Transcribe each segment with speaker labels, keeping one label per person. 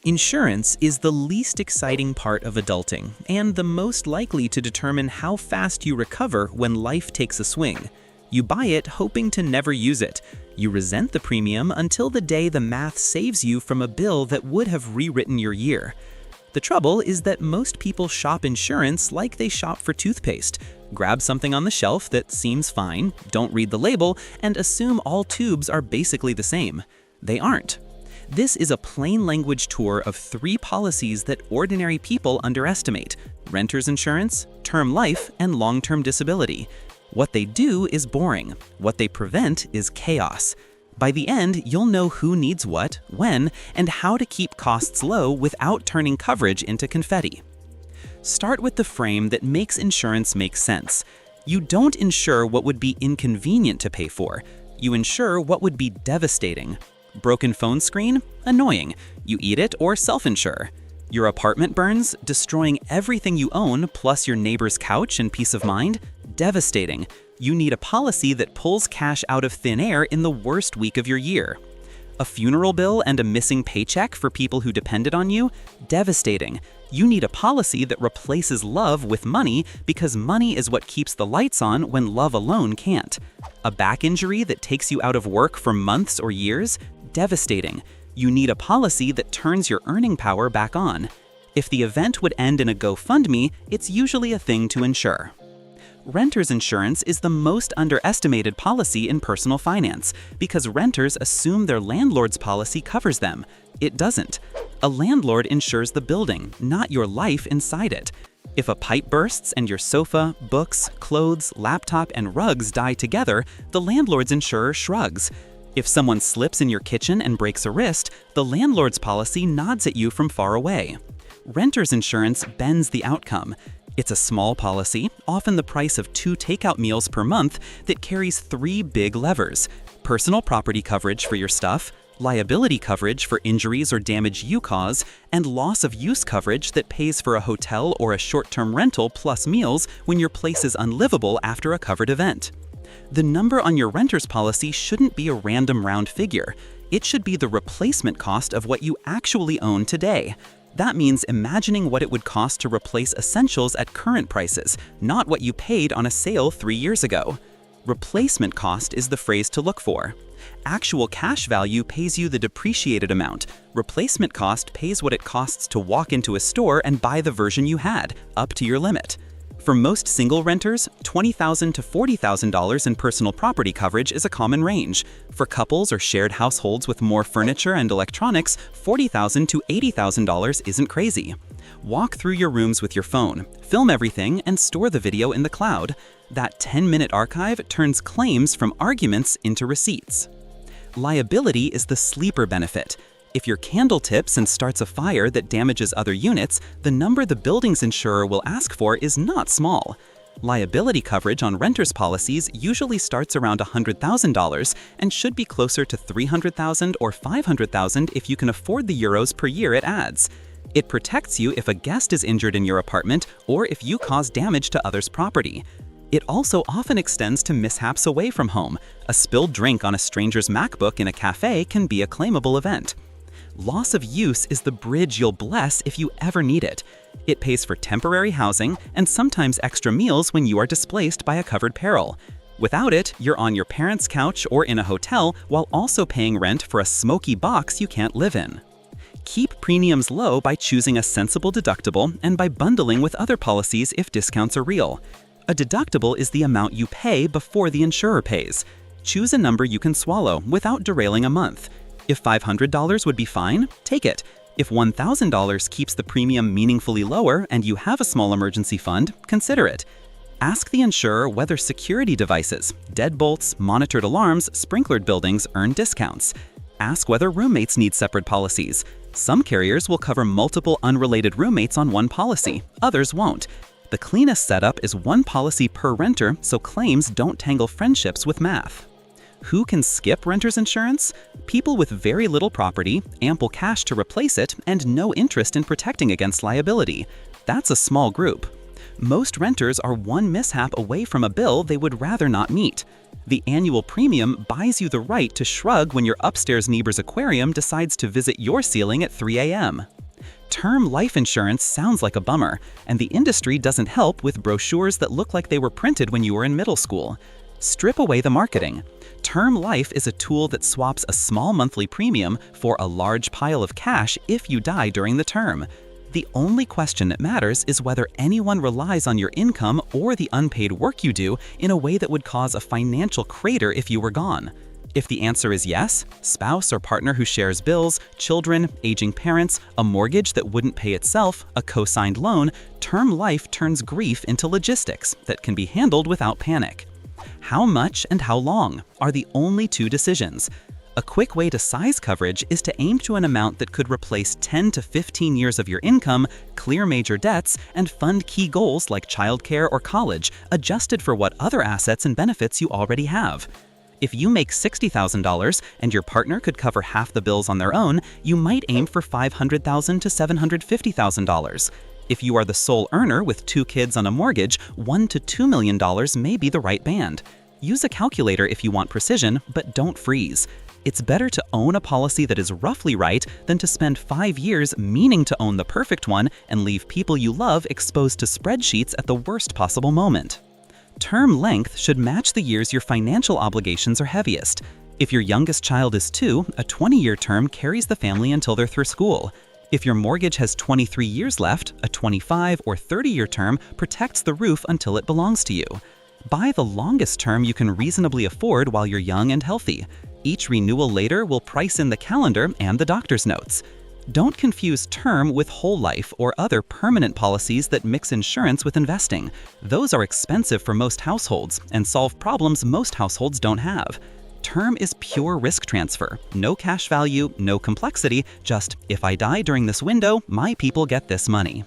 Speaker 1: Insurance is the least exciting part of adulting and the most likely to determine how fast you recover when life takes a swing. You buy it hoping to never use it. You resent the premium until the day the math saves you from a bill that would have rewritten your year. The trouble is that most people shop insurance like they shop for toothpaste. Grab something on the shelf that seems fine, don't read the label, and assume all tubes are basically the same. They aren't. This is a plain language tour of 3 policies that ordinary people underestimate: renter's insurance, term life, and long-term disability. What they do is boring. What they prevent is chaos. By the end, you'll know who needs what, when, and how to keep costs low without turning coverage into confetti. Start with the frame that makes insurance make sense. You don't insure what would be inconvenient to pay for. You insure what would be devastating. Broken phone screen? Annoying. You eat it or self-insure. Your apartment burns, destroying everything you own plus your neighbor's couch and peace of mind? Devastating. You need a policy that pulls cash out of thin air in the worst week of your year. A funeral bill and a missing paycheck for people who depended on you? Devastating. You need a policy that replaces love with money because money is what keeps the lights on when love alone can't. A back injury that takes you out of work for months or years? Devastating. You need a policy that turns your earning power back on. If the event would end in a GoFundMe, it's usually a thing to insure. Renter's insurance is the most underestimated policy in personal finance because renters assume their landlord's policy covers them. It doesn't. A landlord insures the building, not your life inside it. If a pipe bursts and your sofa, books, clothes, laptop, and rugs die together, the landlord's insurer shrugs. If someone slips in your kitchen and breaks a wrist, the landlord's policy nods at you from far away. Renter's insurance bends the outcome. It's a small policy, often the price of 2 takeout meals per month, that carries 3 big levers: personal property coverage for your stuff, liability coverage for injuries or damage you cause, and loss of use coverage that pays for a hotel or a short-term rental plus meals when your place is unlivable after a covered event. The number on your renter's policy shouldn't be a random round figure. It should be the replacement cost of what you actually own today. That means imagining what it would cost to replace essentials at current prices, not what you paid on a sale 3 years ago. Replacement cost is the phrase to look for. Actual cash value pays you the depreciated amount. Replacement cost pays what it costs to walk into a store and buy the version you had, up to your limit. For most single renters, $20,000 to $40,000 in personal property coverage is a common range. For couples or shared households with more furniture and electronics, $40,000 to $80,000 isn't crazy. Walk through your rooms with your phone, film everything, and store the video in the cloud. That 10-minute archive turns claims from arguments into receipts. Liability is the sleeper benefit. If your candle tips and starts a fire that damages other units, the number the building's insurer will ask for is not small. Liability coverage on renters' policies usually starts around $100,000 and should be closer to $300,000 or $500,000 if you can afford the euros per year it adds. It protects you if a guest is injured in your apartment or if you cause damage to others' property. It also often extends to mishaps away from home. A spilled drink on a stranger's MacBook in a cafe can be a claimable event. Loss of use is the bridge you'll bless if you ever need it. It pays for temporary housing and sometimes extra meals when you are displaced by a covered peril. Without it, you're on your parents' couch or in a hotel while also paying rent for a smoky box you can't live in. Keep premiums low by choosing a sensible deductible and by bundling with other policies if discounts are real. A deductible is the amount you pay before the insurer pays. Choose a number you can swallow without derailing a month. If $500 would be fine, take it. If $1,000 keeps the premium meaningfully lower and you have a small emergency fund, consider it. Ask the insurer whether security devices, deadbolts, monitored alarms, sprinklered buildings earn discounts. Ask whether roommates need separate policies. Some carriers will cover multiple unrelated roommates on one policy, others won't. The cleanest setup is one policy per renter so claims don't tangle friendships with math. Who can skip renter's insurance? People with very little property, ample cash to replace it, and no interest in protecting against liability. That's a small group. Most renters are one mishap away from a bill they would rather not meet. The annual premium buys you the right to shrug when your upstairs neighbor's aquarium decides to visit your ceiling at 3 a.m. Term life insurance sounds like a bummer, and the industry doesn't help with brochures that look like they were printed when you were in middle school. Strip away the marketing. Term life is a tool that swaps a small monthly premium for a large pile of cash if you die during the term. The only question that matters is whether anyone relies on your income or the unpaid work you do in a way that would cause a financial crater if you were gone. If the answer is yes, spouse or partner who shares bills, children, aging parents, a mortgage that wouldn't pay itself, a co-signed loan, term life turns grief into logistics that can be handled without panic. How much and how long are the only two decisions. A quick way to size coverage is to aim to an amount that could replace 10 to 15 years of your income, clear major debts, and fund key goals like childcare or college, adjusted for what other assets and benefits you already have. If you make $60,000 and your partner could cover half the bills on their own, you might aim for $500,000 to $750,000. If you are the sole earner with 2 kids on a mortgage, $1 to $2 million may be the right band. Use a calculator if you want precision, but don't freeze. It's better to own a policy that is roughly right than to spend 5 years meaning to own the perfect one and leave people you love exposed to spreadsheets at the worst possible moment. Term length should match the years your financial obligations are heaviest. If your youngest child is 2, a 20-year term carries the family until they're through school. If your mortgage has 23 years left, a 25 or 30-year term protects the roof until it belongs to you. Buy the longest term you can reasonably afford while you're young and healthy. Each renewal later will price in the calendar and the doctor's notes. Don't confuse term with whole life or other permanent policies that mix insurance with investing. Those are expensive for most households and solve problems most households don't have. Term is pure risk transfer. No cash value, no complexity, just if I die during this window, my people get this money.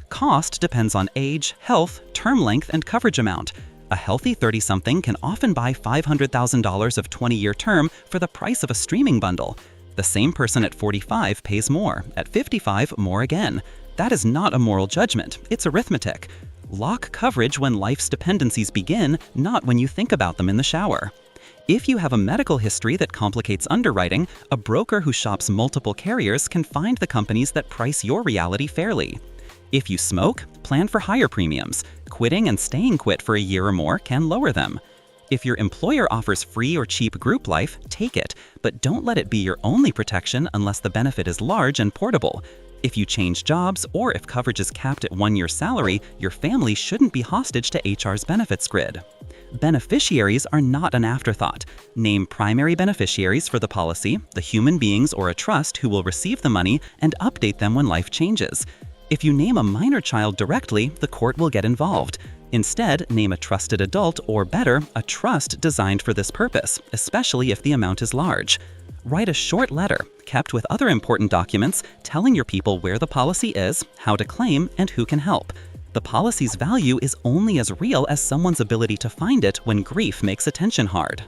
Speaker 1: Cost depends on age, health, term length, and coverage amount. A healthy 30-something can often buy $500,000 of 20-year term for the price of a streaming bundle. The same person at 45 pays more, at 55 more again. That is not a moral judgment, it's arithmetic. Lock coverage when life's dependencies begin, not when you think about them in the shower. If you have a medical history that complicates underwriting, a broker who shops multiple carriers can find the companies that price your reality fairly. If you smoke, plan for higher premiums. Quitting and staying quit for a year or more can lower them. If your employer offers free or cheap group life, take it, but don't let it be your only protection unless the benefit is large and portable. If you change jobs or if coverage is capped at 1 year's salary, your family shouldn't be hostage to HR's benefits grid. Beneficiaries are not an afterthought. Name primary beneficiaries for the policy, the human beings or a trust who will receive the money, and update them when life changes. If you name a minor child directly, the court will get involved. Instead, name a trusted adult or better, a trust designed for this purpose, especially if the amount is large. Write a short letter, kept with other important documents, telling your people where the policy is, how to claim, and who can help. The policy's value is only as real as someone's ability to find it when grief makes attention hard.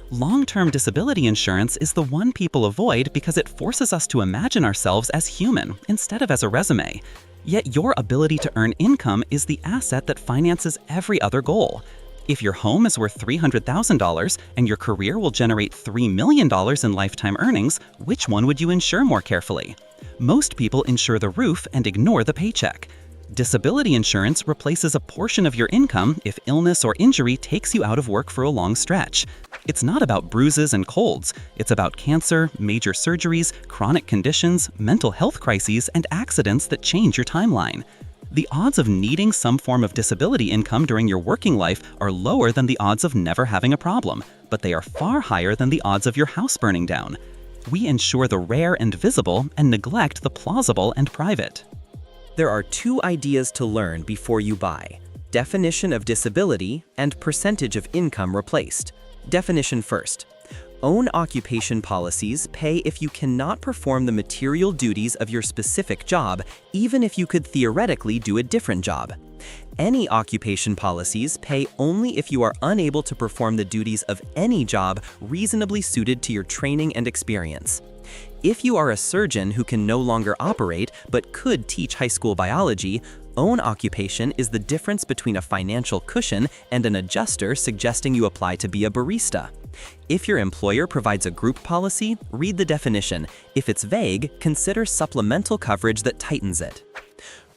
Speaker 1: Long-term disability insurance is the one people avoid because it forces us to imagine ourselves as human instead of as a resume. Yet your ability to earn income is the asset that finances every other goal. If your home is worth $300,000 and your career will generate $3 million in lifetime earnings, which one would you insure more carefully? Most people insure the roof and ignore the paycheck. Disability insurance replaces a portion of your income if illness or injury takes you out of work for a long stretch. It's not about bruises and colds. It's about cancer, major surgeries, chronic conditions, mental health crises, and accidents that change your timeline. The odds of needing some form of disability income during your working life are lower than the odds of never having a problem, but they are far higher than the odds of your house burning down. We insure the rare and visible and neglect the plausible and private.
Speaker 2: There are 2 ideas to learn before you buy: definition of disability and percentage of income replaced. Definition first. Own occupation policies pay if you cannot perform the material duties of your specific job, even if you could theoretically do a different job. Any occupation policies pay only if you are unable to perform the duties of any job reasonably suited to your training and experience. If you are a surgeon who can no longer operate but could teach high school biology, own occupation is the difference between a financial cushion and an adjuster suggesting you apply to be a barista. If your employer provides a group policy, read the definition. If it's vague, consider supplemental coverage that tightens it.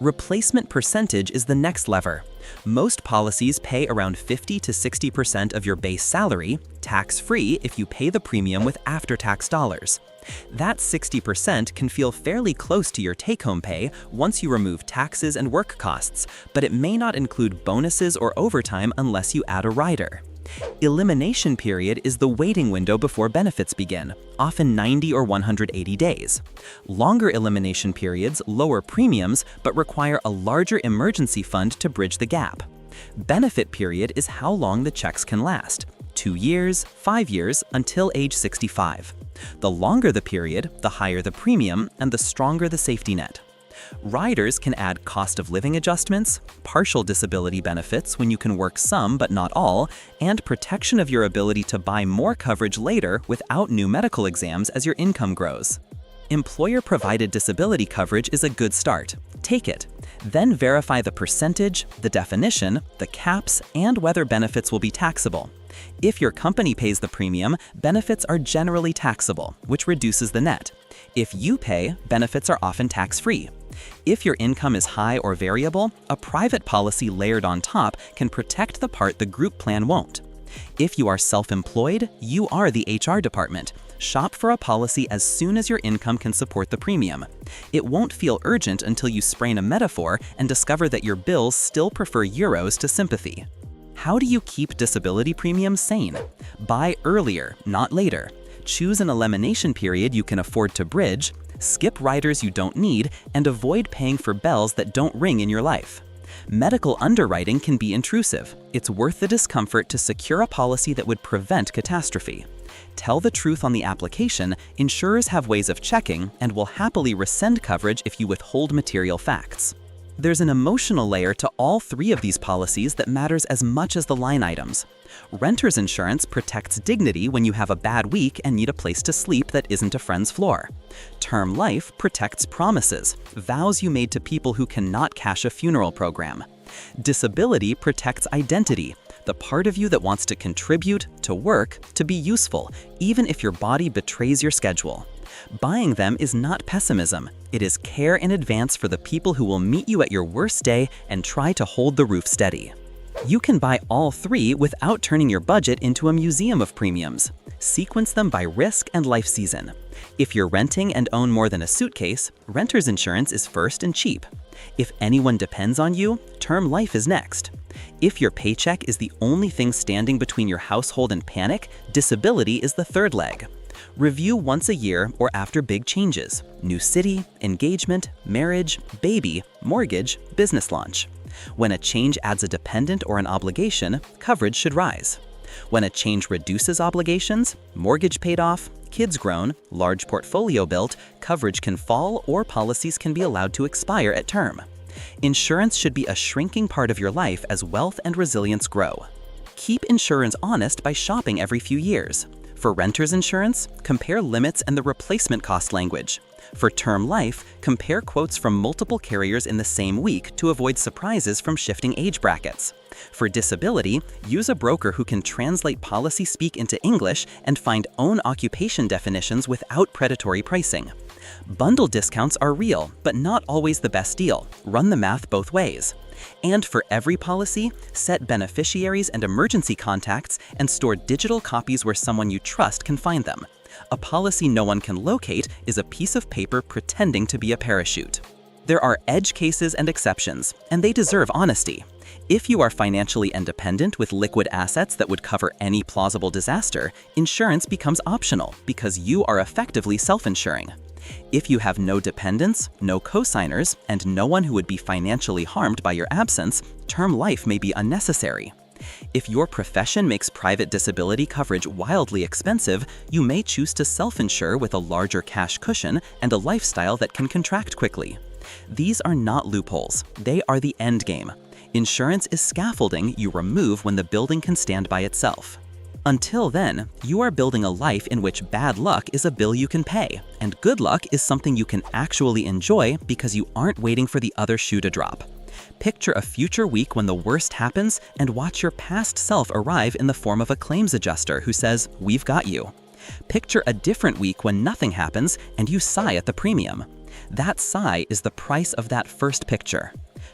Speaker 2: Replacement percentage is the next lever. Most policies pay around 50 to 60% of your base salary, tax-free if you pay the premium with after-tax dollars. That 60% can feel fairly close to your take-home pay once you remove taxes and work costs, but it may not include bonuses or overtime unless you add a rider. Elimination period is the waiting window before benefits begin, often 90 or 180 days. Longer elimination periods lower premiums but require a larger emergency fund to bridge the gap. Benefit period is how long the checks can last, 2 years, 5 years, until age 65. The longer the period, the higher the premium and the stronger the safety net. Riders can add cost of living adjustments, partial disability benefits when you can work some but not all, and protection of your ability to buy more coverage later without new medical exams as your income grows. Employer-provided disability coverage is a good start. Take it. Then verify the percentage, the definition, the caps, and whether benefits will be taxable. If your company pays the premium, benefits are generally taxable, which reduces the net. If you pay, benefits are often tax-free. If your income is high or variable, a private policy layered on top can protect the part the group plan won't. If you are self-employed, you are the HR department. Shop for a policy as soon as your income can support the premium. It won't feel urgent until you sprain a metaphor and discover that your bills still prefer euros to sympathy. How do you keep disability premiums sane? Buy earlier, not later. Choose an elimination period you can afford to bridge, skip riders you don't need, and avoid paying for bells that don't ring in your life. Medical underwriting can be intrusive. It's worth the discomfort to secure a policy that would prevent catastrophe. Tell the truth on the application. Insurers have ways of checking and will happily rescind coverage if you withhold material facts. There's an emotional layer to all three of these policies that matters as much as the line items. Renter's insurance protects dignity when you have a bad week and need a place to sleep that isn't a friend's floor. Term life protects promises, vows you made to people who cannot cash a funeral program. Disability protects identity, the part of you that wants to contribute, to work, to be useful, even if your body betrays your schedule. Buying them is not pessimism. It is care in advance for the people who will meet you at your worst day and try to hold the roof steady. You can buy all three without turning your budget into a museum of premiums. Sequence them by risk and life season. If you're renting and own more than a suitcase, renter's insurance is first and cheap. If anyone depends on you, term life is next. If your paycheck is the only thing standing between your household and panic, disability is the third leg. Review once a year or after big changes: new city, engagement, marriage, baby, mortgage, business launch. When a change adds a dependent or an obligation, coverage should rise. When a change reduces obligations, mortgage paid off, kids grown, large portfolio built, coverage can fall or policies can be allowed to expire at term. Insurance should be a shrinking part of your life as wealth and resilience grow. Keep insurance honest by shopping every few years. For renter's insurance, compare limits and the replacement cost language. For term life, compare quotes from multiple carriers in the same week to avoid surprises from shifting age brackets. For disability, use a broker who can translate policy speak into English and find own occupation definitions without predatory pricing. Bundle discounts are real, but not always the best deal. Run the math both ways. And for every policy, set beneficiaries and emergency contacts and store digital copies where someone you trust can find them. A policy no one can locate is a piece of paper pretending to be a parachute. There are edge cases and exceptions, and they deserve honesty. If you are financially independent with liquid assets that would cover any plausible disaster, insurance becomes optional because you are effectively self-insuring. If you have no dependents, no co-signers, and no one who would be financially harmed by your absence, term life may be unnecessary. If your profession makes private disability coverage wildly expensive, you may choose to self-insure with a larger cash cushion and a lifestyle that can contract quickly. These are not loopholes, they are the end game. Insurance is scaffolding you remove when the building can stand by itself.
Speaker 1: Until then, you are building a life in which bad luck is a bill you can pay, and good luck is something you can actually enjoy because you aren't waiting for the other shoe to drop. Picture a future week when the worst happens and watch your past self arrive in the form of a claims adjuster who says, "We've got you." Picture a different week when nothing happens and you sigh at the premium. That sigh is the price of that first picture.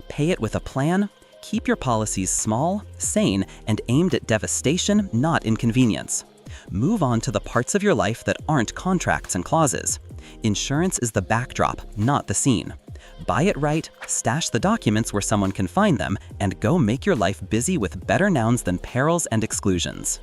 Speaker 1: Pay it with a plan. Keep your policies small, sane, and aimed at devastation, not inconvenience. Move on to the parts of your life that aren't contracts and clauses. Insurance is the backdrop, not the scene. Buy it right, stash the documents where someone can find them, and go make your life busy with better nouns than perils and exclusions.